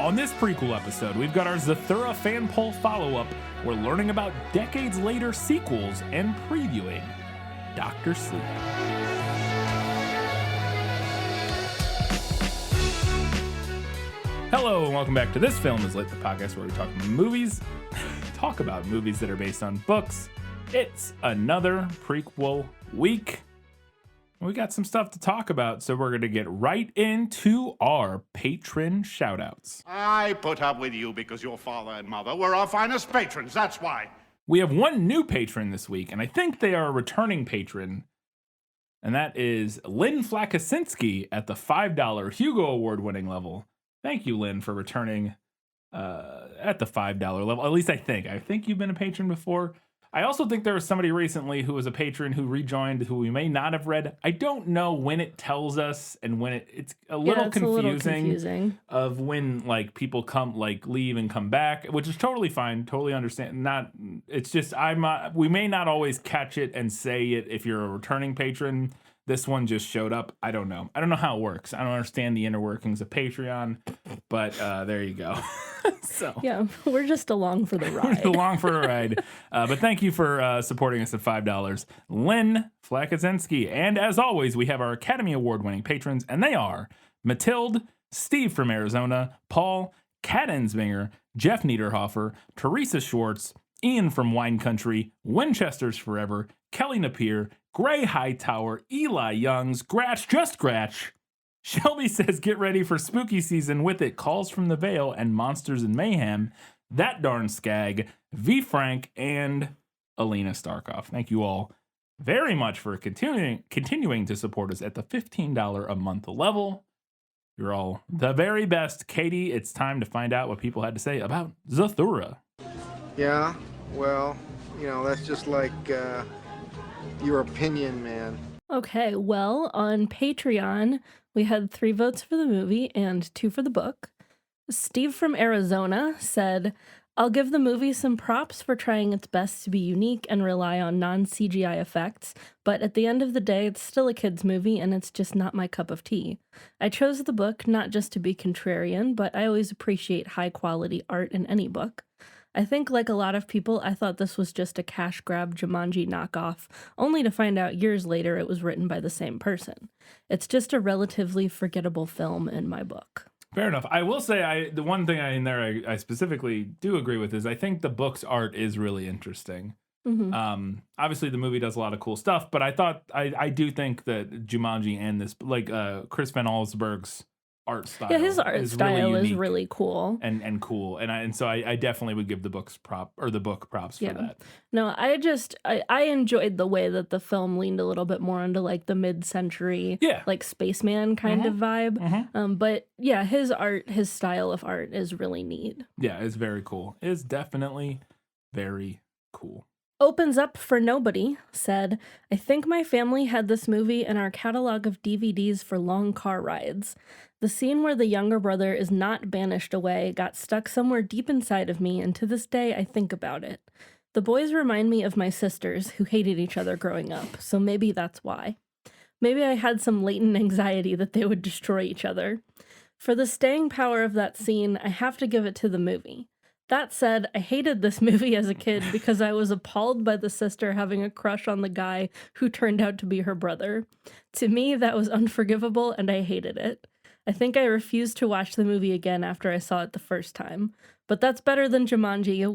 On this prequel episode, we've got our Zathura Fan poll follow-up. We're learning about decades later sequels and previewing Dr. Sleep. Hello and welcome back to This Film Is Lit, the podcast where we talk about movies that are based on books. It's another prequel week. We got some stuff to talk about, so we're going to get right into our patron shoutouts. I put up with you because your father and mother were our finest patrons, that's why. We have one new patron this week, and I think they are a returning patron, and that is Lynn Flakasinski at the $5 Hugo Award-winning level. Thank you, Lynn, for returning at the $5 level. At least I think. I think you've been a patron before. I also think there was somebody recently who was a patron who rejoined, who we may not have read. I don't know when it tells us and when it's a little confusing of when like people come leave and come back, which is totally fine, totally understand. It's just we may not always catch it and say it if you're a returning patron. This one just showed up. I don't know how it works. I don't understand the inner workings of Patreon, but there you go. So yeah, we're just along for the ride. But thank you for supporting us at $5, Lynn Flakasinski. And as always, we have our Academy Award-winning patrons, and they are Matilde, Steve from Arizona, Paul, Kat Ensminger, Jeff Niederhofer, Teresa Schwartz, Ian from Wine Country, Winchester's Forever, Kelly Napier, Gray Hightower, Eli Youngs, Just Gratch. Shelby says, get ready for spooky season with it. Calls from the Veil and Monsters and Mayhem. That Darn Skag, V. Frank, and Alina Starkov. Thank you all very much for continuing to support us at the $15 a month level. You're all the very best. Katie, it's time to find out what people had to say about Zathura. Yeah, well, that's just like your opinion, man. Okay, well, on Patreon, we had 3 votes for the movie and 2 for the book. Steve from Arizona said, I'll give the movie some props for trying its best to be unique and rely on non-CGI effects, but at the end of the day, it's still a kid's movie and it's just not my cup of tea. I chose the book not just to be contrarian, but I always appreciate high-quality art in any book. I think, like a lot of people, I thought this was just a cash grab Jumanji knockoff, only to find out years later it was written by the same person. It's just a relatively forgettable film in my book. Fair enough. I will say the one thing I specifically do agree with is I think the book's art is really interesting. Mm-hmm. Obviously, the movie does a lot of cool stuff, but I do think that Jumanji and this, Chris Van Allsburg's art style. Yeah, his art style is really cool. And cool. And so I definitely would give the book props for that. No, I enjoyed the way that the film leaned a little bit more into like the mid-century, spaceman kind of vibe. Mm-hmm. But yeah, his style of art is really neat. Yeah, it's very cool. It's definitely very cool. Opens Up for Nobody said, I think my family had this movie in our catalog of DVDs for long car rides. The scene where the younger brother is not banished away got stuck somewhere deep inside of me, and to this day I think about it. The boys remind me of my sisters who hated each other growing up, so maybe that's why. Maybe I had some latent anxiety that they would destroy each other. For the staying power of that scene, I have to give it to the movie. That said, I hated this movie as a kid because I was appalled by the sister having a crush on the guy who turned out to be her brother. To me, that was unforgivable, and I hated it. I think I refused to watch the movie again after I saw it the first time. But that's better than Jumanji,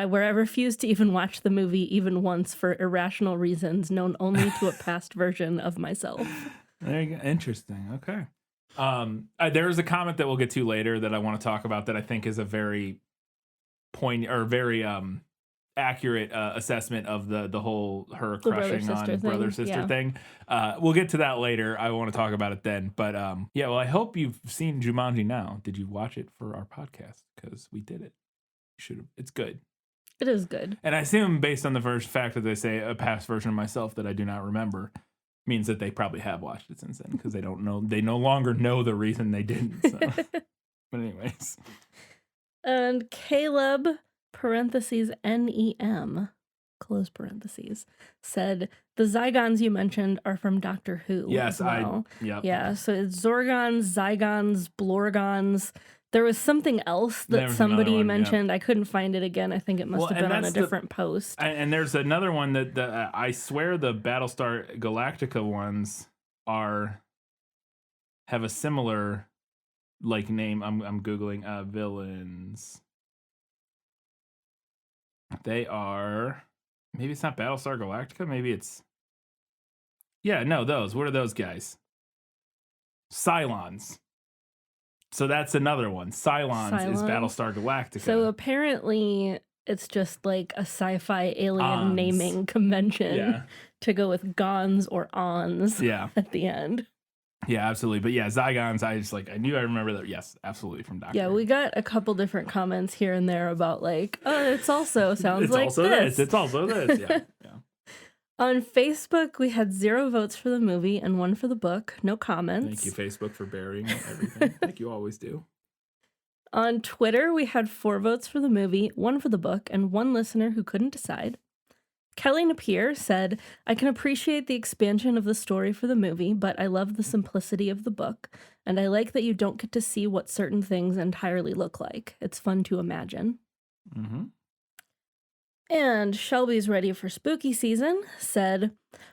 where I refused to even watch the movie even once for irrational reasons known only to a past version of myself. There you go. Interesting. Okay. There's a comment that we'll get to later that I want to talk about that I think is a very very accurate assessment of the whole her crushing on brother-sister thing. We'll get to that later. I want to talk about it then. But I hope you've seen Jumanji now. Did you watch it for our podcast? Because we did it. You should have. It's good. It is good. And I assume based on the fact that they say a past version of myself that I do not remember means that they probably have watched it since then because they don't know. They no longer know the reason they didn't. So. But anyways. And Caleb, (NEM), close parentheses, said, the Zygons you mentioned are from Doctor Who. Yes, as well. Yeah, so it's Zorgons, Zygons, Blorgons. There was something else There that was another somebody one, yeah. mentioned. I couldn't find it again. I think it must Well, have and been on a that's the- different post. And there's another one that I swear the Battlestar Galactica ones have a similar like name. I'm googling villains. They are, maybe it's not Battlestar Galactica. Maybe it's, yeah, no, those. What are those guys? Cylons. So that's another one. Cylons is Battlestar Galactica. So apparently it's just like a sci-fi alien Ons. naming convention Yeah. to go with Gons or Ons Yeah. at the end. Yeah, absolutely. But yeah, Zygons, I knew I remember that. Yes, absolutely, from Doctor. Yeah, we got a couple different comments here and there about like, oh, it's also sounds It's like also this. It's also this. Yeah. Yeah. On Facebook, we had 0 votes for the movie and 1 for the book. No comments. Thank you, Facebook, for burying everything, like you always do. On Twitter, we had 4 votes for the movie, 1 for the book, and 1 listener who couldn't decide. Kelly Napier said, I can appreciate the expansion of the story for the movie, but I love the simplicity of the book, and I like that you don't get to see what certain things entirely look like. It's fun to imagine. Mm-hmm. And Shelby's Ready for Spooky Season said,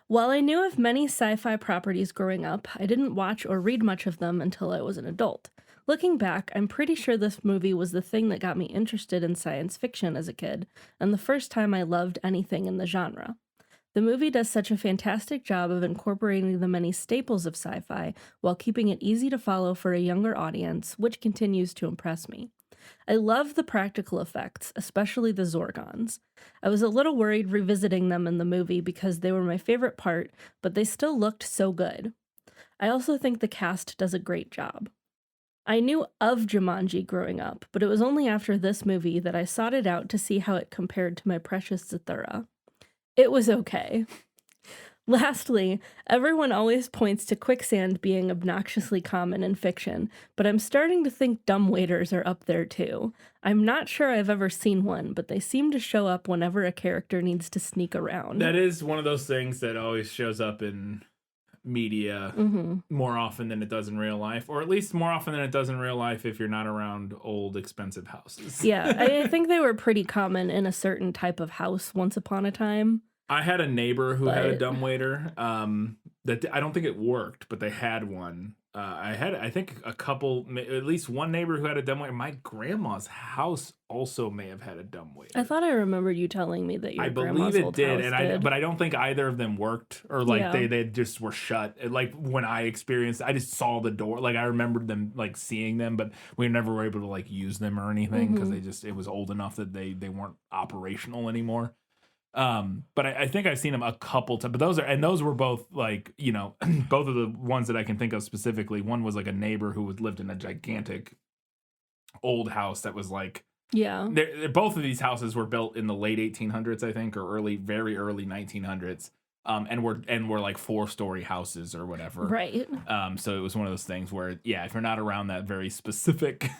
while I knew of many sci-fi properties growing up, I didn't watch or read much of them until I was an adult. Looking back, I'm pretty sure this movie was the thing that got me interested in science fiction as a kid, and the first time I loved anything in the genre. The movie does such a fantastic job of incorporating the many staples of sci-fi while keeping it easy to follow for a younger audience, which continues to impress me. I love the practical effects, especially the Zorgons. I was a little worried revisiting them in the movie because they were my favorite part, but they still looked so good. I also think the cast does a great job. I knew of Jumanji growing up, but it was only after this movie that I sought it out to see how it compared to my precious Zathura. It was okay. Lastly, everyone always points to quicksand being obnoxiously common in fiction, but I'm starting to think dumbwaiters are up there too. I'm not sure I've ever seen one, but they seem to show up whenever a character needs to sneak around. That is one of those things that always shows up in media more often than it does in real life, or at least more often than it does in real life if you're not around old, expensive houses. Yeah, I think they were pretty common in a certain type of house once upon a time. I had a neighbor who had a dumbwaiter. That I don't think it worked, but they had one. I think a couple, at least one neighbor who had a dumbwaiter. My grandma's house also may have had a dumbwaiter. I thought I remembered you telling me that your grandma's old house did. But I don't think either of them worked, or like they just were shut. Like when I experienced, I just saw the door. Like I remembered them, like seeing them, but we never were able to like use them or anything because it was old enough that they weren't operational anymore. But I think I've seen them a couple times, but those were both like, you know, both of the ones that I can think of specifically. One was like a neighbor who lived in a gigantic old house that was like, both of these houses were built in the late 1800s, I think, or very early 1900s. And were like 4-story houses or whatever. Right. So it was one of those things where, yeah, if you're not around that very specific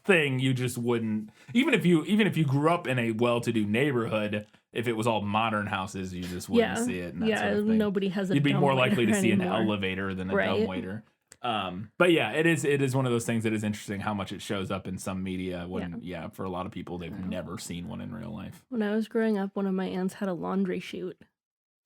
thing, you just wouldn't, even if you grew up in a well-to-do neighborhood, if it was all modern houses, you just wouldn't see it. And that sort of thing. Nobody has a You'd be more likely to see anymore. an elevator than a dumbwaiter. But yeah, it is one of those things that is interesting how much it shows up in some media when, for a lot of people, they've never seen one in real life. When I was growing up, one of my aunts had a laundry chute.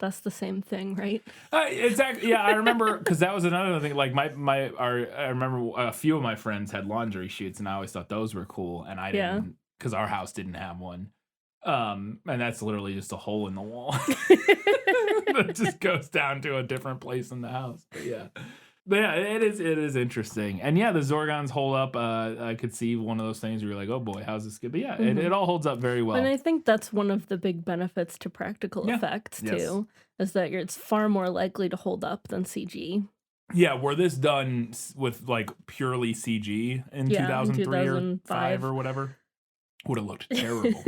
That's the same thing, right? Exactly. Yeah, I remember because that was another thing. Like I remember a few of my friends had laundry chutes, and I always thought those were cool, and I didn't because our house didn't have one. And that's literally just a hole in the wall that just goes down to a different place in the house. But yeah, it is interesting. And yeah, the Zorgons hold up. I could see one of those things where you're like, oh boy, how's this good? But yeah, it all holds up very well. And I think that's one of the big benefits to practical effects too, is that it's far more likely to hold up than CG. Yeah, were this done with like purely CG in 2003 or 5 or whatever, would have looked terrible.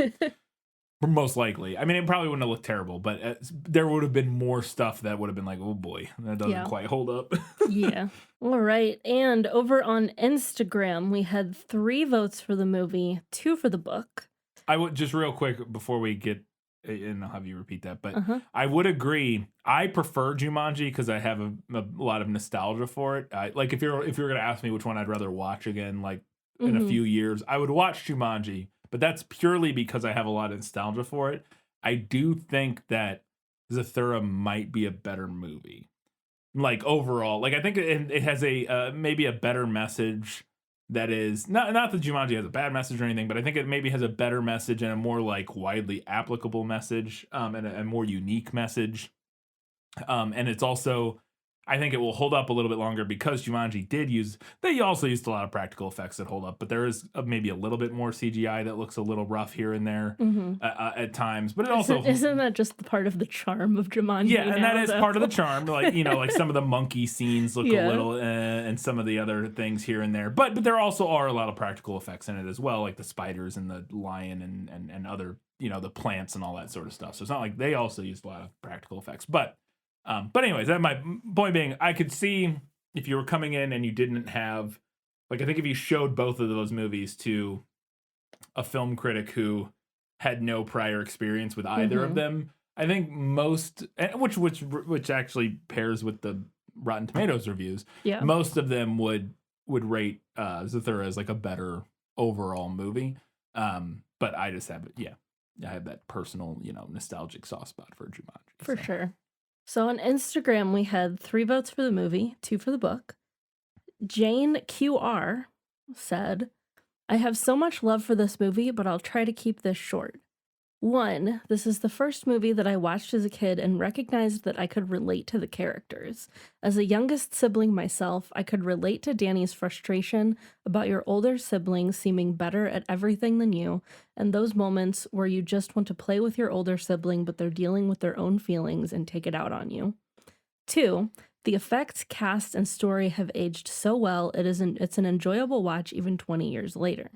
Most likely. I mean, it probably wouldn't have looked terrible, but there would have been more stuff that would have been like, oh boy, that doesn't quite hold up. Yeah. All right. And over on Instagram, we had 3 votes for the movie, 2 for the book. I would just real quick before we get, and I'll have you repeat that, but I would agree. I prefer Jumanji because I have a lot of nostalgia for it. Like if you're going to ask me which one I'd rather watch again, like in a few years. I would watch Jumanji, but that's purely because I have a lot of nostalgia for it. I do think that Zathura might be a better movie. Like overall, like I think it has a maybe a better message that is not that Jumanji has a bad message or anything, but I think it maybe has a better message and a more like widely applicable message, and a more unique message. And it's also, I think it will hold up a little bit longer because Jumanji they also used a lot of practical effects that hold up, but there is maybe a little bit more CGI that looks a little rough here and there at times. But it also isn't that just part of the charm of Jumanji? Yeah, and that is though? part of the charm. Like like some of the monkey scenes look a little, and some of the other things here and there. But there also are a lot of practical effects in it as well, like the spiders and the lion and other the plants and all that sort of stuff. So it's not like they also used a lot of practical effects, but. Anyways, that my point being, I could see if you were coming in and you didn't have, like, I think if you showed both of those movies to a film critic who had no prior experience with either of them, I think which actually pairs with the Rotten Tomatoes reviews. Yeah, most of them would rate Zathura as like a better overall movie. But I just have I have that personal nostalgic soft spot for Jumanji for sure. So on Instagram, we had 3 votes for the movie, 2 for the book. Jane QR said, I have so much love for this movie, but I'll try to keep this short. 1, this is the first movie that I watched as a kid and recognized that I could relate to the characters. As a youngest sibling myself, I could relate to Danny's frustration about your older siblings seeming better at everything than you, and those moments where you just want to play with your older sibling, but they're dealing with their own feelings and take it out on you. 2, the effects, cast, and story have aged so well, it's an enjoyable watch even 20 years later.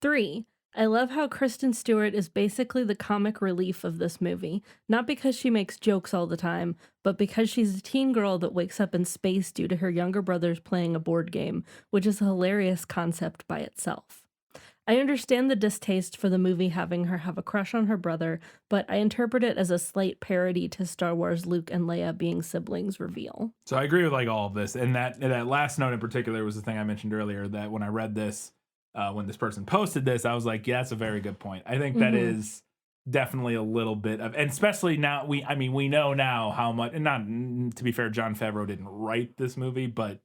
3, I love how Kristen Stewart is basically the comic relief of this movie, not because she makes jokes all the time, but because she's a teen girl that wakes up in space due to her younger brothers playing a board game, which is a hilarious concept by itself. I understand the distaste for the movie having her have a crush on her brother, but I interpret it as a slight parody to Star Wars Luke and Leia being siblings reveal. So I agree with like all of this, and that last note in particular was the thing I mentioned earlier, that when I read this, when this person posted this, I was like, yeah, that's a very good point. I think that is definitely a little bit of, and especially now, we know now how much, and not, to be fair, Jon Favreau didn't write this movie, but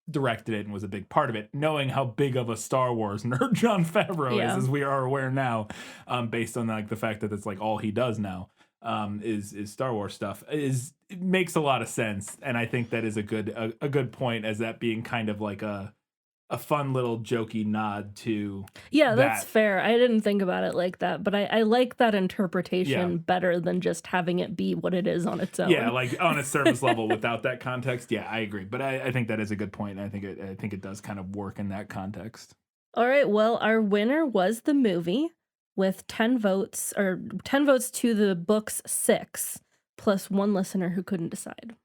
directed it and was a big part of it. Knowing how big of a Star Wars nerd Jon Favreau is, as we are aware now, based on like the fact that it's like all he does now, is Star Wars stuff, it makes a lot of sense. And I think that is a good point, as that being kind of like a fun little jokey nod to that's fair. I didn't think about it like that, but I like that interpretation better than just having it be what it is on its own. Yeah, like on a surface level without that context. Yeah, I agree. But I think that is a good point. I think it does kind of work in that context. All right, well, our winner was the movie with 10 votes, or 10 votes to the book's 6, plus 1 listener who couldn't decide.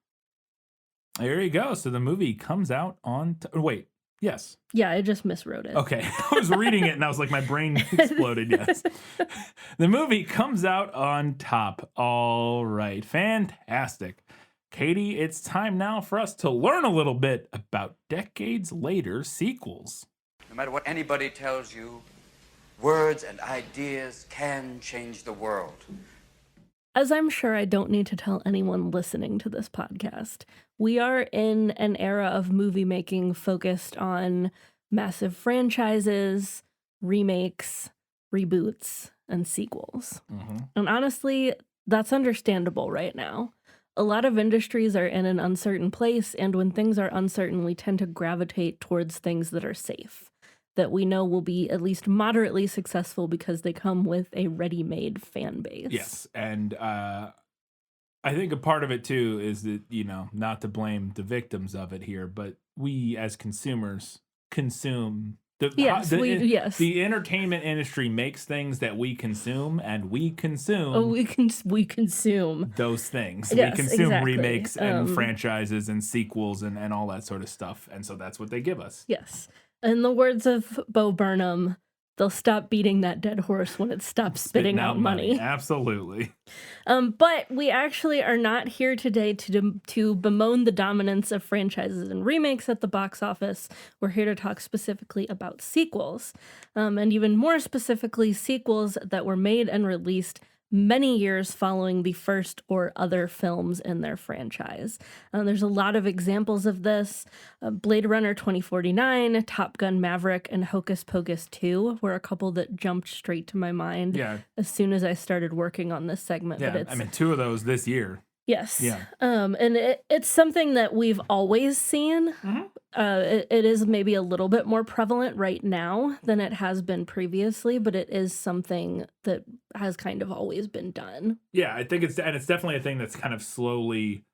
There you go. So the movie comes out on wait. Yes. Yeah, I just miswrote it. Okay. I was reading it and I was like, my brain exploded. Yes. The movie comes out on top. All right. Fantastic. Katie, it's time now for us to learn a little bit about decades later sequels. No matter what anybody tells you, words and ideas can change the world. As I'm sure I don't need to tell anyone listening to this podcast, we are in an era of movie making focused on massive franchises, remakes, reboots, and sequels. And honestly, that's understandable right now. A lot of industries are in an uncertain place, and when things are uncertain, we tend to gravitate towards things that are safe, that we know will be at least moderately successful because they come with a ready-made fan base. Yes, and I think a part of it too is that, not to blame the victims of it here, but we as consumers consume the entertainment industry makes things that we consume, and we consume we consume those things. Yes, we consume exactly. remakes and franchises and sequels and all that sort of stuff, and so that's what they give us. Yes. In the words of Bo Burnham, They'll stop beating that dead horse when it stops spitting out money. Absolutely. But we actually are not here today to bemoan the dominance of franchises and remakes at the box office. We're here to talk specifically about sequels, and even more specifically, sequels that were made and released many years following the first or other films in their franchise. There's a lot of examples of this. Blade Runner 2049, Top Gun Maverick, and Hocus Pocus 2 were a couple that jumped straight to my mind as soon as I started working on this segment. Yeah, but I mean, 2 of those this year. Yes. Yeah. And it's something that we've always seen. Mm-hmm. It is maybe a little bit more prevalent right now than it has been previously, but it is something that has kind of always been done. Yeah, I think it's definitely a thing that's kind of slowly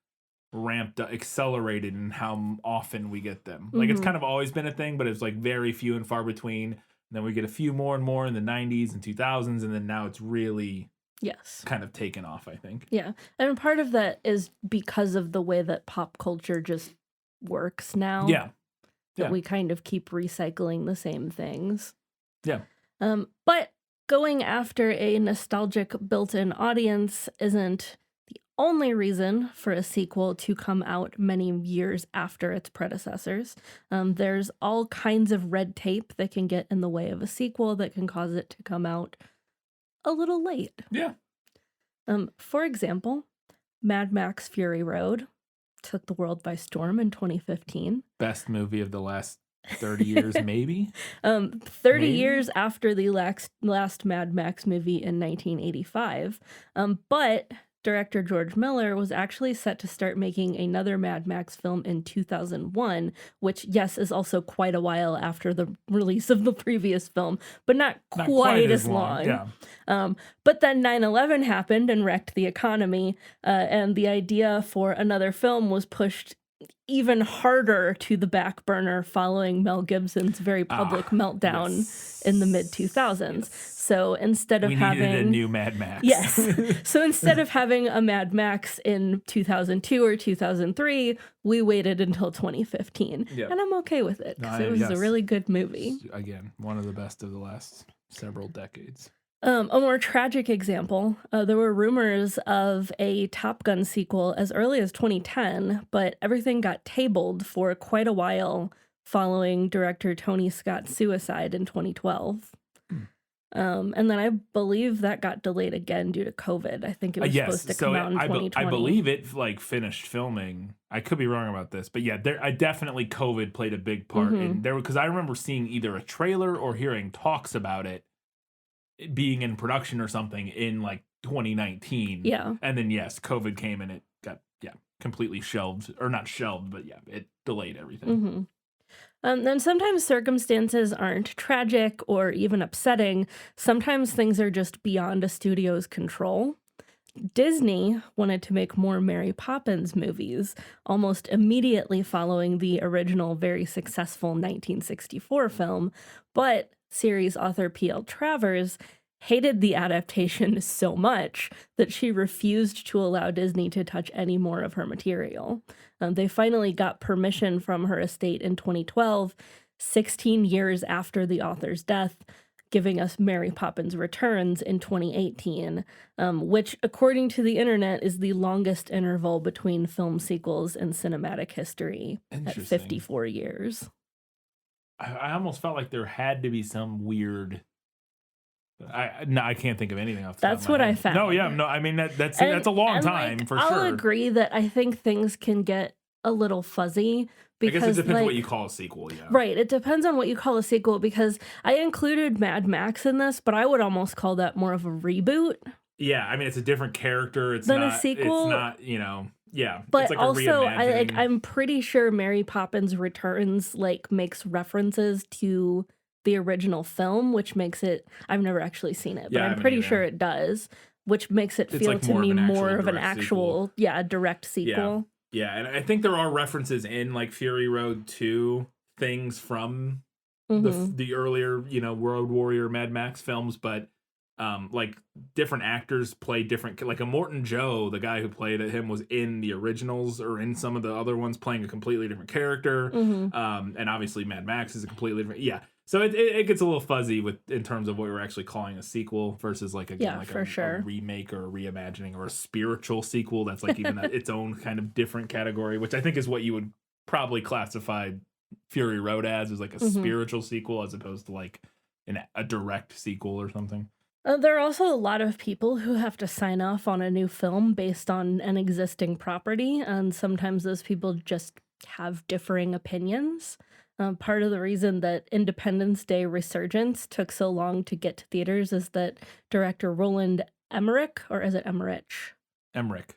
ramped up, accelerated in how often we get them. Like, it's kind of always been a thing, but it's like very few and far between. And then we get a few more and more in the 90s and 2000s, and then now it's really kind of taken off, I think. Yeah. And part of that is because of the way that pop culture just works now. Yeah. That we kind of keep recycling the same things. Yeah. But going after a nostalgic built-in audience isn't the only reason for a sequel to come out many years after its predecessors. There's all kinds of red tape that can get in the way of a sequel that can cause it to come out a little late. Yeah. For example, Mad Max Fury Road took the world by storm in 2015. Best movie of the last 30 years, maybe? 30 years after the last Mad Max movie in 1985. But director George Miller was actually set to start making another Mad Max film in 2001, which, yes, is also quite a while after the release of the previous film, but not quite as long. Yeah. But then 9/11 happened and wrecked the economy, and the idea for another film was pushed even harder to the back burner following Mel Gibson's very public meltdown in the mid-2000s. So instead of having needed a new Mad Max. Yes. So instead of having a Mad Max in 2002 or 2003, we waited until 2015. Yep. And I'm okay with it because it was a really good movie. Again, one of the best of the last several decades. A more tragic example, there were rumors of a Top Gun sequel as early as 2010, but everything got tabled for quite a while following director Tony Scott's suicide in 2012. And then I believe that got delayed again due to COVID. I think it was supposed to come out in 2020. I believe it finished filming. I could be wrong about this, but yeah, I definitely COVID played a big part in there, because I remember seeing either a trailer or hearing talks about it being in production or something in like 2019. Yeah. And then yes, COVID came and it got completely shelved, or not shelved, but it delayed everything. Then sometimes circumstances aren't tragic or even upsetting. Sometimes things are just beyond a studio's control. Disney wanted to make more Mary Poppins movies almost immediately following the original very successful 1964 film, but series author P.L. Travers hated the adaptation so much that she refused to allow Disney to touch any more of her material. They finally got permission from her estate in 2012, 16 years after the author's death, giving us Mary Poppins Returns in 2018, which, according to the internet, is the longest interval between film sequels in cinematic history at 54 years. I almost felt like there had to be some weird... I can't think of anything else. That's what I found. No, I mean, that's a long time, for sure. I'll agree that I think things can get a little fuzzy. Because, I guess it depends on what you call a sequel, yeah. Right, it depends on what you call a sequel, because I included Mad Max in this, but I would almost call that more of a reboot. Yeah, I mean, it's a different character. It's than not a sequel. It's not, yeah. But it's like also, a I'm pretty sure Mary Poppins Returns makes references to the original film, which makes it... I've never actually seen it, but I'm pretty sure it does, which makes it feel to me more of an actual direct sequel. Yeah, and I think there are references in like Fury Road to things from the earlier, Road Warrior, Mad Max films, but like different actors play different, like a Morton Joe, the guy who played him was in the originals or in some of the other ones playing a completely different character. And obviously Mad Max is a completely different, So it gets a little fuzzy in terms of what we're actually calling a sequel versus like for sure. a remake or a reimagining or a spiritual sequel. That's like even its own kind of different category, which I think is what you would probably classify Fury Road as like a spiritual sequel as opposed to like a direct sequel or something. There are also a lot of people who have to sign off on a new film based on an existing property, and sometimes those people just have differing opinions. Part of the reason that Independence Day Resurgence took so long to get to theaters is that director Roland Emmerich, or is it Emmerich? Emmerich,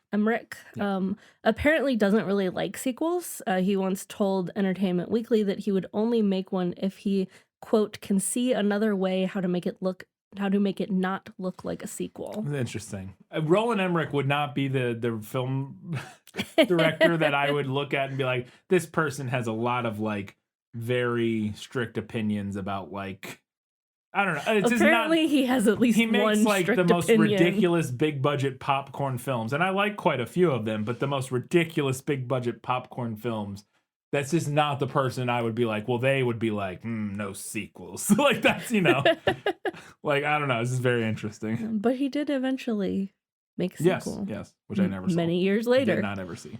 apparently doesn't really like sequels. He once told Entertainment Weekly that he would only make one if he, quote, can see another way how to make it not look like a sequel. Interesting. Roland Emmerich would not be the film director that I would look at and be like, this person has a lot of like very strict opinions about like, I don't know. It's apparently he has at least he makes one like strict the most opinion. ridiculous big budget popcorn films, and I like quite a few of them, but the most ridiculous big budget popcorn films, that's just not the person I would be like, well, they would be like, no sequels. Like that's, like, I don't know. This is very interesting. But he did eventually make a sequel. Yes, which I never saw. Many years later. Did not ever see.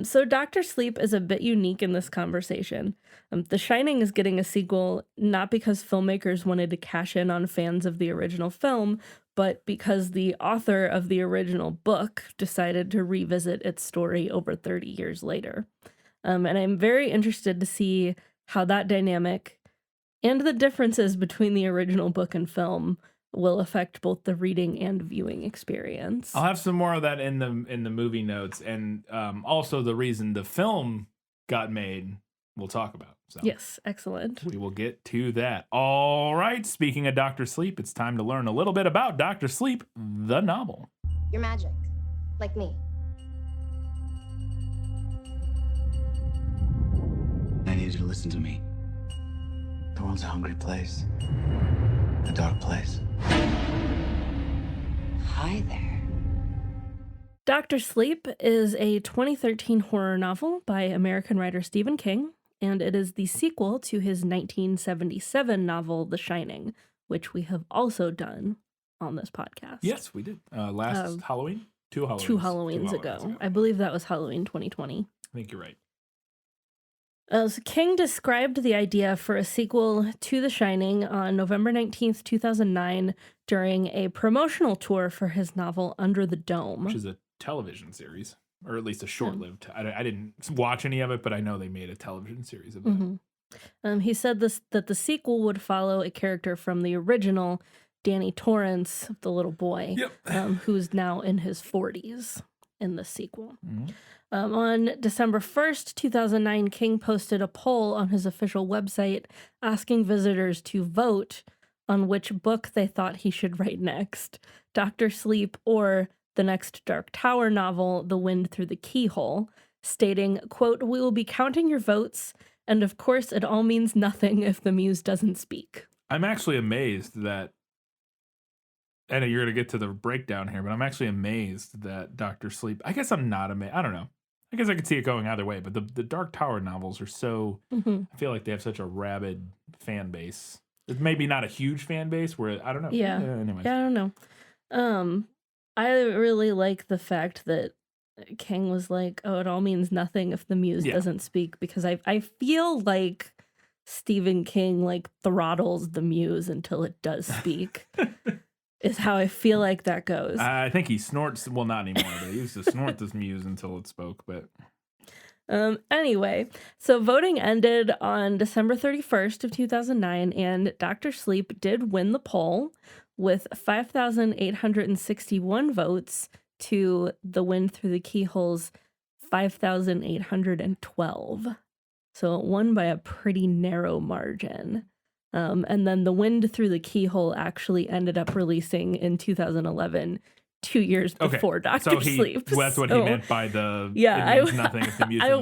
So Dr. Sleep is a bit unique in this conversation. The Shining is getting a sequel not because filmmakers wanted to cash in on fans of the original film, but because the author of the original book decided to revisit its story over 30 years later. And I'm very interested to see how that dynamic and the differences between the original book and film will affect both the reading and viewing experience. I'll have some more of that in the movie notes, and also the reason the film got made we'll talk about. So yes, excellent. We will get to that. All right, speaking of Dr. Sleep, it's time to learn a little bit about Dr. Sleep, the novel. You're magic, like me. I need you to listen to me. The world's a hungry place. A dark place. Hi there. Dr. Sleep is a 2013 horror novel by American writer Stephen King, and it is the sequel to his 1977 novel, The Shining, which we have also done on this podcast. Yes, we did. Last Halloween? Two Halloweens ago. I believe that was Halloween 2020. I think you're right. So King described the idea for a sequel to The Shining on November 19th, 2009, during a promotional tour for his novel Under the Dome. Which is a television series, or at least a short-lived. I didn't watch any of it, but I know they made a television series of it. He said that the sequel would follow a character from the original, Danny Torrance, the little boy, who's now in his 40s in the sequel. On December 1st, 2009, King posted a poll on his official website asking visitors to vote on which book they thought he should write next, Dr. Sleep or the next Dark Tower novel, The Wind Through the Keyhole, stating, quote, "We will be counting your votes, and of course it all means nothing if the muse doesn't speak." I'm actually amazed that, and you're going to get to the breakdown here, but I'm actually amazed that Dr. Sleep, I guess I'm not amazed. I don't know. I guess I could see it going either way, but the Dark Tower novels are so, I feel like they have such a rabid fan base. It's maybe not a huge fan base where, I don't know. Yeah. Anyways. Yeah, I don't know. I really like the fact that King was like, oh, it all means nothing if the muse doesn't speak, because I feel like Stephen King like throttles the muse until it does speak. Is how I feel like that goes. I think he snorts, well, not anymore, but he used to snort this muse until it spoke, but... Anyway, so voting ended on December 31st of 2009, and Dr. Sleep did win the poll with 5,861 votes to The Wind Through the Keyhole's 5,812. So it won by a pretty narrow margin. And then The Wind Through the Keyhole actually ended up releasing in 2011, 2 years before Dr. Sleep. That's what he meant by the it means nothing if the music I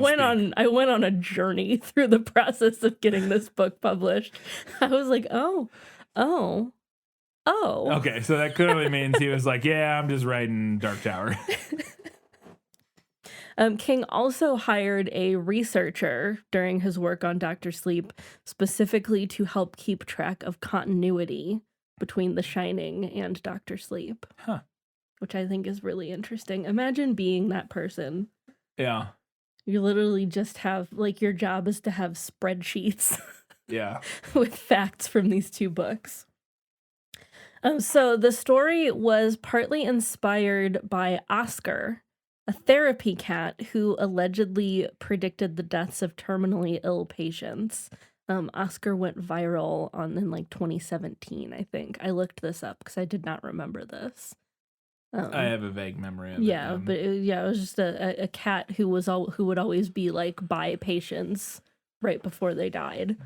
went on a journey through the process of getting this book published. I was like, oh. Okay, so that clearly means he was like, yeah, I'm just writing Dark Tower. King also hired a researcher during his work on Dr. Sleep specifically to help keep track of continuity between The Shining and Dr. Sleep. Huh. Which I think is really interesting. Imagine being that person. Yeah. You literally just have, like, your job is to have spreadsheets Yeah. with facts from these two books. So the story was partly inspired by Oscar, a therapy cat who allegedly predicted the deaths of terminally ill patients. Oscar went viral in like 2017, I think. I looked this up because I did not remember this. I have a vague memory of it. Yeah, but it was just a cat who would always be like by patients right before they died.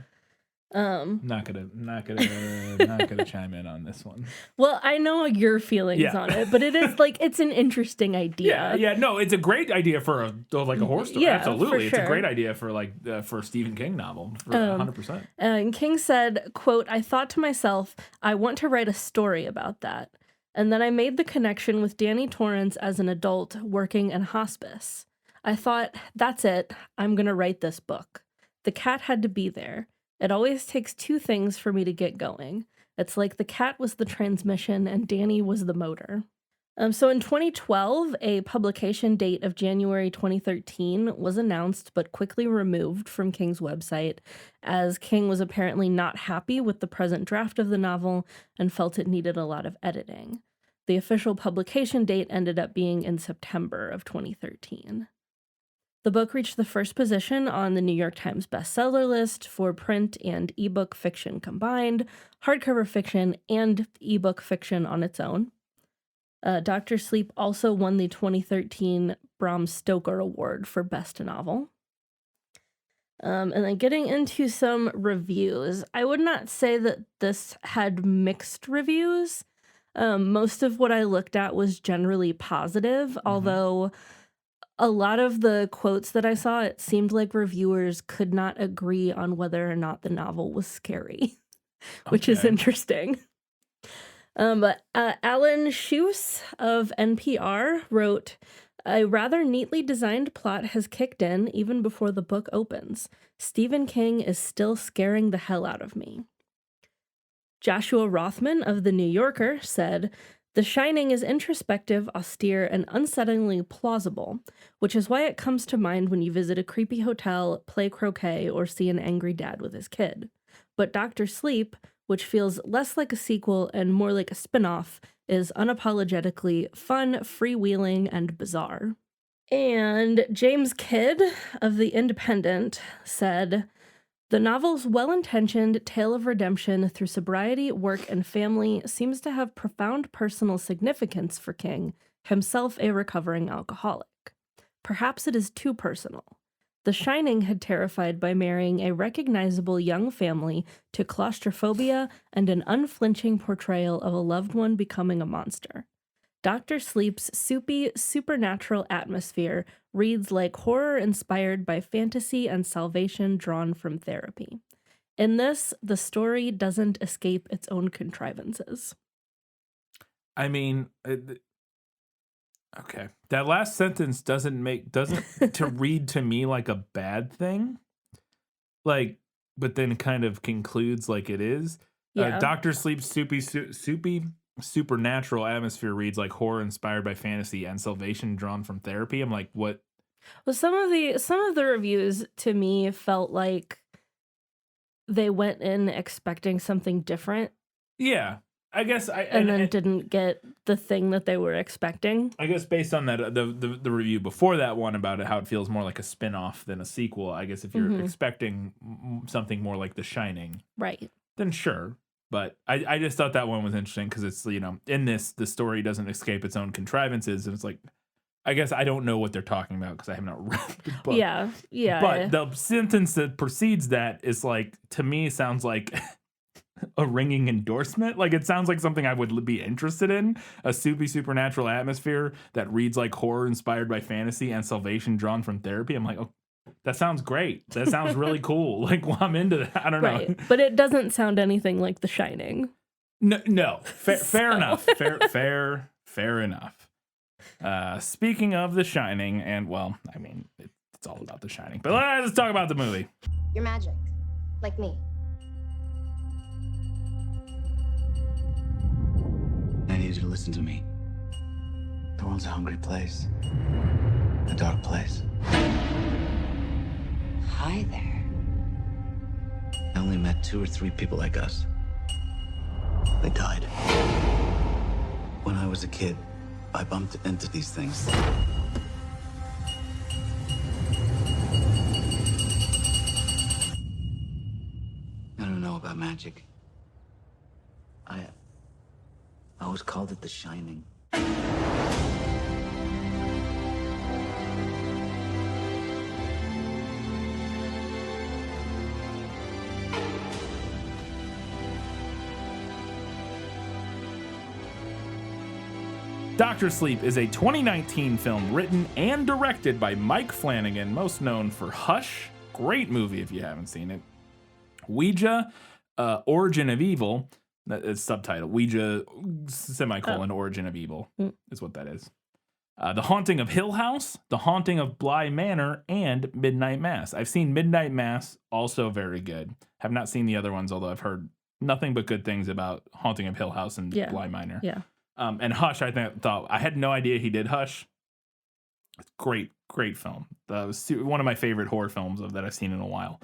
Not gonna chime in on this one. Well, I know your feelings on it, but it is like it's an interesting idea. Yeah, no, it's a great idea for a horror story. Yeah, absolutely, for it's a great sure. idea for a Stephen King novel. 100%. And King said, quote, "I thought to myself, I want to write a story about that. And then I made the connection with Danny Torrance as an adult working in hospice. I thought, that's it. I'm going to write this book. The cat had to be there. It always takes two things for me to get going. It's like the cat was the transmission and Danny was the motor." So in 2012, a publication date of January 2013 was announced but quickly removed from King's website, as King was apparently not happy with the present draft of the novel and felt it needed a lot of editing. The official publication date ended up being in September of 2013. The book reached the first position on the New York Times bestseller list for print and ebook fiction combined, hardcover fiction, and ebook fiction on its own. Dr. Sleep also won the 2013 Bram Stoker Award for Best Novel. And then getting into some reviews, I would not say that this had mixed reviews. Most of what I looked at was generally positive, although a lot of the quotes that I saw, it seemed like reviewers could not agree on whether or not the novel was scary, which is interesting. But Alan Schuss of NPR wrote, "A rather neatly designed plot has kicked in even before the book opens. Stephen King is still scaring the hell out of me." Joshua Rothman of The New Yorker said, "The Shining is introspective, austere, and unsettlingly plausible, which is why it comes to mind when you visit a creepy hotel, play croquet, or see an angry dad with his kid. But Dr. Sleep, which feels less like a sequel and more like a spin-off, is unapologetically fun, freewheeling, and bizarre." And James Kidd of The Independent said, "The novel's well-intentioned tale of redemption through sobriety, work, and family seems to have profound personal significance for King, himself a recovering alcoholic. Perhaps it is too personal. The Shining had terrified by marrying a recognizable young family to claustrophobia and an unflinching portrayal of a loved one becoming a monster. Dr. Sleep's soupy, supernatural atmosphere reads like horror inspired by fantasy and salvation drawn from therapy. In this, the story doesn't escape its own contrivances." I mean, okay. That last sentence doesn't to read to me like a bad thing. Like, but then kind of concludes like it is. Yeah. Dr. Sleep's soupy, supernatural atmosphere reads like horror inspired by fantasy and salvation drawn from therapy. I'm like, what? Well, some of the reviews to me felt like they went in expecting something different. Yeah, I guess and then didn't get the thing that they were expecting. I guess based on that, the review before that one about it, how it feels more like a spin-off than a sequel. I guess if you're expecting something more like The Shining, right, then sure. But I just thought that one was interesting because it's, you know, in this, the story doesn't escape its own contrivances. And it's like, I guess I don't know what they're talking about because I have not read the book. Yeah. But the sentence that precedes that is like, to me, sounds like a ringing endorsement. Like, it sounds like something I would be interested in. A soupy supernatural atmosphere that reads like horror inspired by fantasy and salvation drawn from therapy. I'm like, oh, that sounds great. That sounds really cool. Like, well, I'm into that. I don't know. But it doesn't sound anything like The Shining. No. Fair enough. Fair enough. Speaking of The Shining, and well, I mean, it's all about The Shining, but let's talk about the movie. You're magic. Like me. I need you to listen to me. The world's a hungry place. A dark place. Hi there. I only met 2 or 3 people like us. They died. When I was a kid, I bumped into these things. I don't know about magic. I always called it The Shining. Dr. Sleep is a 2019 film written and directed by Mike Flanagan, most known for Hush. Great movie if you haven't seen it. Ouija, Origin of Evil. That is subtitle. Ouija, Origin of Evil is what that is. The Haunting of Hill House, The Haunting of Bly Manor, and Midnight Mass. I've seen Midnight Mass, also very good. Have not seen the other ones, although I've heard nothing but good things about Haunting of Hill House and Bly Manor. Yeah. And Hush, I had no idea he did Hush. Great film. That was one of my favorite horror films that I've seen in a while.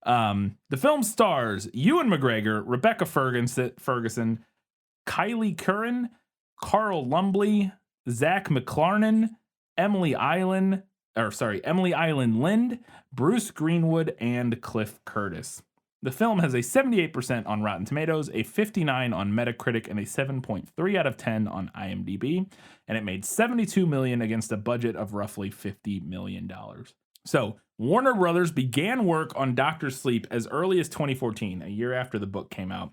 The film stars Ewan McGregor, Rebecca Ferguson, Kylie Curran, Carl Lumbly, Zach McLarnon, Emily Island Lind, Bruce Greenwood, and Cliff Curtis. The film has a 78% on Rotten Tomatoes, a 59 on Metacritic, and a 7.3 out of 10 on IMDb. And it made $72 million against a budget of roughly $50 million. So Warner Brothers began work on Dr. Sleep as early as 2014, a year after the book came out.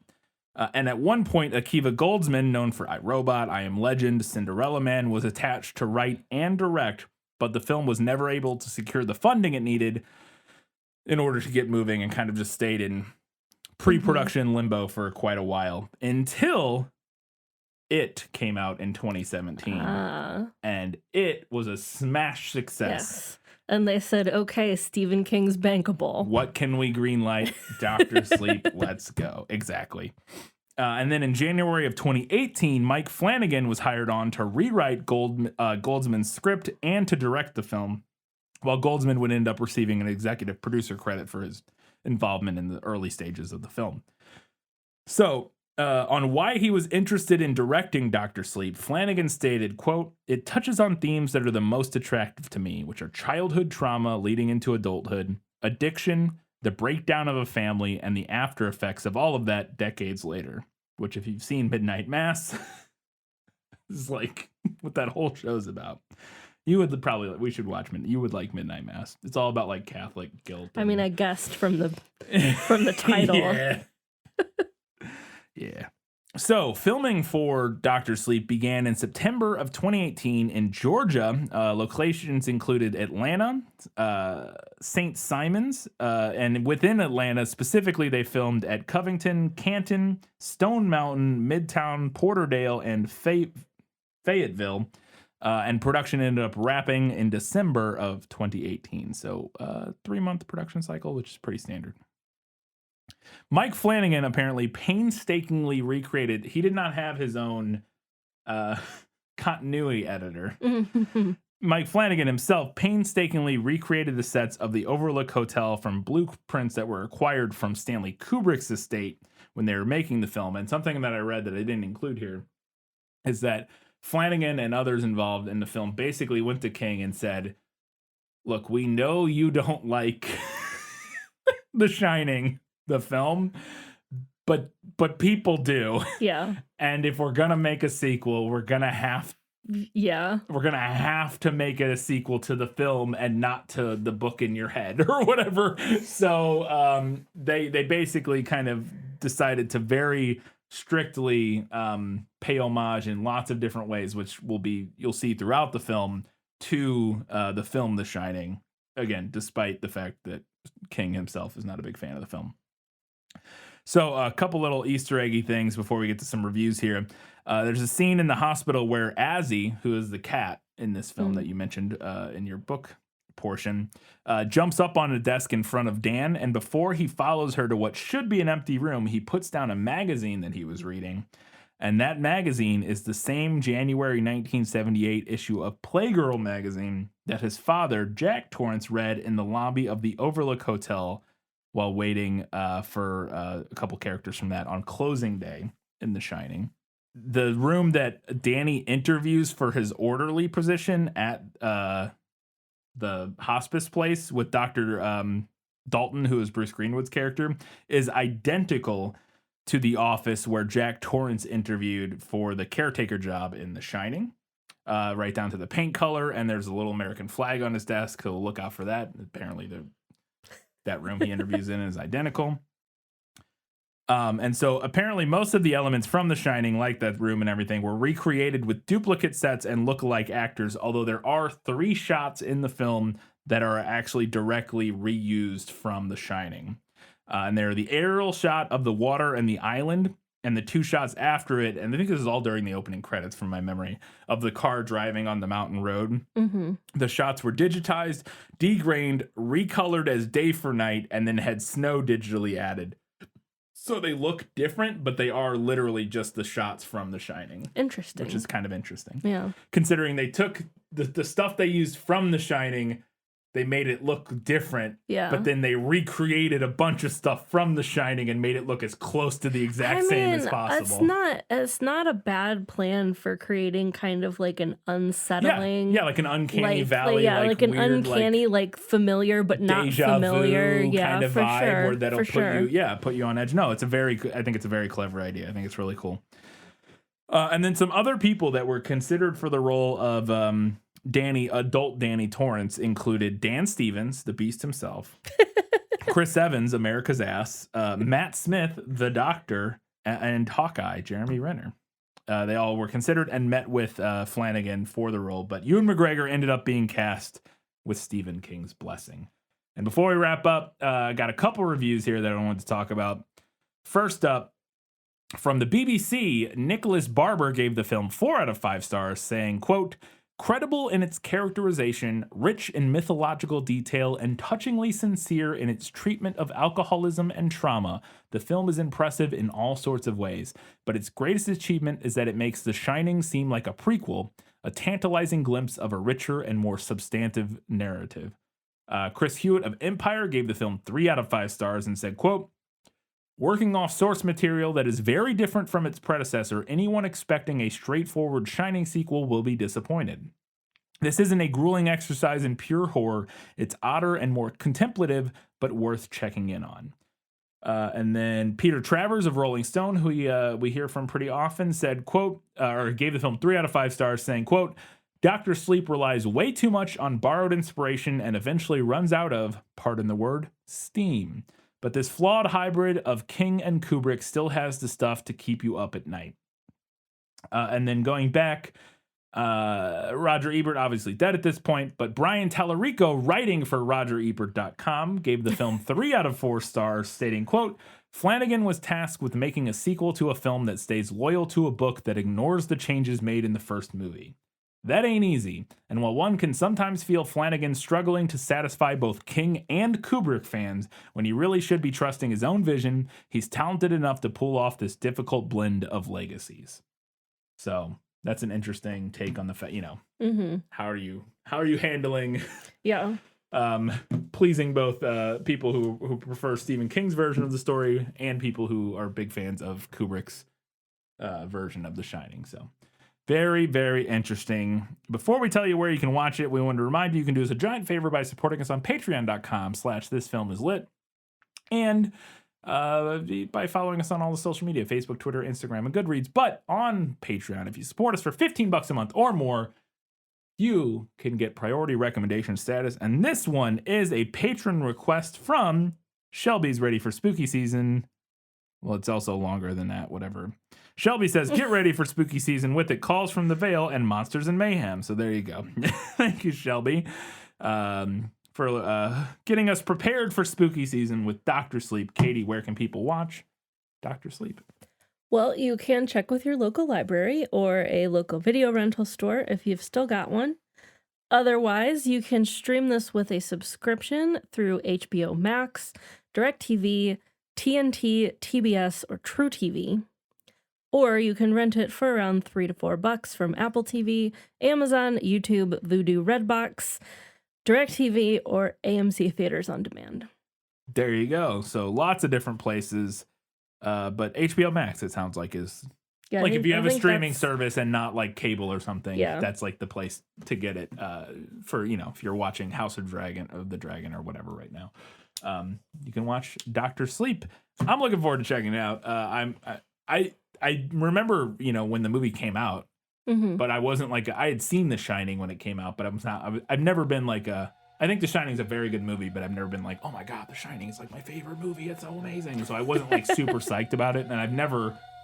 And at one point, Akiva Goldsman, known for iRobot, I Am Legend, Cinderella Man, was attached to write and direct, but the film was never able to secure the funding it needed in order to get moving, and kind of just stayed in pre-production limbo for quite a while until It came out in 2017. And It was a smash success. Yes. And they said, okay, Stephen King's bankable. What can we greenlight? Dr. Sleep, let's go. Exactly. And then in January of 2018, Mike Flanagan was hired on to rewrite Goldsman's script and to direct the film, while Goldsman would end up receiving an executive producer credit for his involvement in the early stages of the film. So, on why he was interested in directing Dr. Sleep, Flanagan stated, quote, "It touches on themes that are the most attractive to me, which are childhood trauma leading into adulthood, addiction, the breakdown of a family, and the after effects of all of that decades later." Which, if you've seen Midnight Mass, is like what that whole show's about. You would probably, we should watch you would like Midnight Mass. It's all about like Catholic guilt. I mean, I guessed from the title. Yeah. Yeah. So, filming for Dr. Sleep began in September of 2018 in Georgia. Locations included Atlanta, St. Simons, and within Atlanta, specifically, they filmed at Covington, Canton, Stone Mountain, Midtown, Porterdale, and Fayetteville. And production ended up wrapping in December of 2018. So, 3-month production cycle, which is pretty standard. Mike Flanagan apparently painstakingly recreated. He did not have his own continuity editor. Mike Flanagan himself painstakingly recreated the sets of the Overlook Hotel from blueprints that were acquired from Stanley Kubrick's estate when they were making the film. And something that I read that I didn't include here is that Flanagan and others involved in the film basically went to King and said, "Look, we know you don't like The Shining, the film, but people do. Yeah. And if we're gonna make a sequel, we're gonna have to make it a sequel to the film and not to the book in your head or whatever." So they basically kind of decided to very strictly pay homage in lots of different ways, which you'll see throughout the film, to the film The Shining. Again, despite the fact that King himself is not a big fan of the film. So a couple little Easter eggy things before we get to some reviews here. There's a scene in the hospital where Azzy, who is the cat, in this film that you mentioned in your book portion, jumps up on a desk in front of Dan, and before he follows her to what should be an empty room, he puts down a magazine that he was reading. And that magazine is the same January 1978 issue of Playgirl magazine that his father, Jack Torrance, read in the lobby of the Overlook Hotel while waiting for a couple characters from that on closing day in The Shining. The room that Danny interviews for his orderly position at the hospice place with Dr. Dalton, who is Bruce Greenwood's character, is identical to the office where Jack Torrance interviewed for the caretaker job in The Shining, right down to the paint color. And there's a little American flag on his desk. So look out for that. Apparently that room he interviews in is identical. And so apparently most of the elements from The Shining, like that room and everything, were recreated with duplicate sets and lookalike actors, although there are 3 shots in the film that are actually directly reused from The Shining. And they're the aerial shot of the water and the island, and the 2 shots after it, and I think this is all during the opening credits from my memory, of the car driving on the mountain road. Mm-hmm. The shots were digitized, degrained, recolored as day for night, and then had snow digitally added. So they look different, but they are literally just the shots from The Shining. Interesting. Which is kind of interesting. Yeah. Considering they took the stuff they used from The Shining, they made it look different. Yeah. But then they recreated a bunch of stuff from The Shining and made it look as close to the exact same as possible. It's not a bad plan for creating kind of like an unsettling. Yeah, like an uncanny valley. Like an weird, uncanny, like familiar but not familiar. Yeah, kind of for vibe sure. Where that'll put you on edge. No, I think it's a very clever idea. I think it's really cool. And then some other people that were considered for the role of adult Danny Torrance included Dan Stevens, the Beast himself, Chris Evans, America's Ass, Matt Smith, the Doctor, and Hawkeye, Jeremy Renner. They all were considered and met with Flanagan for the role, but Ewan McGregor ended up being cast with Stephen King's blessing. And before we wrap up, I got a couple reviews here that I wanted to talk about. First up, from the BBC, Nicholas Barber gave the film 4 out of 5 stars, saying, quote, "Credible in its characterization, rich in mythological detail, and touchingly sincere in its treatment of alcoholism and trauma, the film is impressive in all sorts of ways. But its greatest achievement is that it makes The Shining seem like a prequel, a tantalizing glimpse of a richer and more substantive narrative." Chris Hewitt of Empire gave the film 3 out of 5 stars and said, quote, "Working off source material that is very different from its predecessor, anyone expecting a straightforward Shining sequel will be disappointed. This isn't a grueling exercise in pure horror. It's odder and more contemplative, but worth checking in on." And then Peter Travers of Rolling Stone, who we hear from pretty often, said, quote, or gave the film 3 out of 5 stars, saying, quote, "Dr. Sleep relies way too much on borrowed inspiration and eventually runs out of, pardon the word, steam. But this flawed hybrid of King and Kubrick still has the stuff to keep you up at night." And then going back, Roger Ebert, obviously dead at this point, but Brian Tallarico, writing for RogerEbert.com, gave the film 3 out of 4 stars, stating, quote, "Flanagan was tasked with making a sequel to a film that stays loyal to a book that ignores the changes made in the first movie. That ain't easy, and while one can sometimes feel Flanagan struggling to satisfy both King and Kubrick fans when he really should be trusting his own vision, he's talented enough to pull off this difficult blend of legacies." So that's an interesting take on the how are you handling pleasing both people who prefer Stephen King's version of the story and people who are big fans of Kubrick's version of The Shining. So very, very interesting. Before we tell you where you can watch it, we want to remind you can do us a giant favor by supporting us on patreon.com/thisfilmislit and by following us on all the social media, Facebook, Twitter, Instagram, and Goodreads. But on Patreon, if you support us for $15 a month or more, you can get priority recommendation status. And this one is a patron request from Shelby's Ready for Spooky Season. Well, it's also longer than that, whatever. Shelby says, "Get ready for spooky season with it. Calls from the Veil and Monsters and Mayhem." So there you go. Thank you, Shelby, for getting us prepared for spooky season with Dr. Sleep. Katie, where can people watch Dr. Sleep? Well, you can check with your local library or a local video rental store if you've still got one. Otherwise, you can stream this with a subscription through HBO Max, DirecTV, TNT, TBS, or True TV. Or you can rent it for around $3 to $4 from Apple TV, Amazon, YouTube, Vudu, Redbox, DirecTV, or AMC Theaters on Demand. There you go. So lots of different places. But HBO Max, it sounds like, is Yeah, like if you have a streaming that's- service and not like cable or something, Yeah. that's like the place to get it for, if you're watching House of the Dragon or whatever right now. You can watch Dr. Sleep. I'm looking forward to checking it out. I remember, when the movie came out, but I wasn't like, I had seen The Shining when it came out, but I've never been like I think The Shining is a very good movie, but I've never been like, oh my God, The Shining is like my favorite movie. It's so amazing. So I wasn't like super psyched about it. And I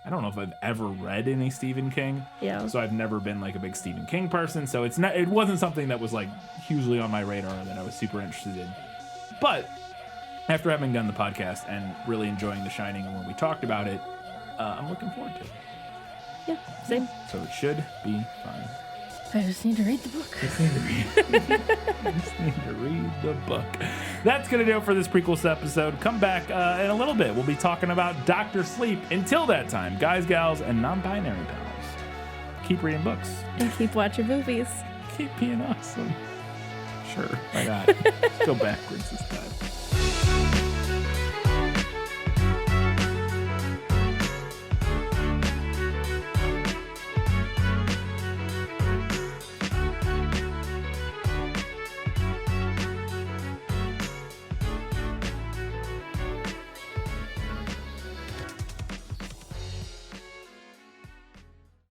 don't know if I've ever read any Stephen King. Yeah. So I've never been like a big Stephen King person. So it wasn't something that was like hugely on my radar that I was super interested in. But after having done the podcast and really enjoying The Shining and when we talked about it, I'm looking forward to it. Yeah, same. So it should be fine. I just need to read the book. Just need to read the book. That's going to do it for this Prequels episode. Come back in a little bit. We'll be talking about Dr. Sleep. Until that time, guys, gals, and non-binary pals, keep reading books. And keep watching movies. Keep being awesome. Sure, why not? Let's go backwards this time.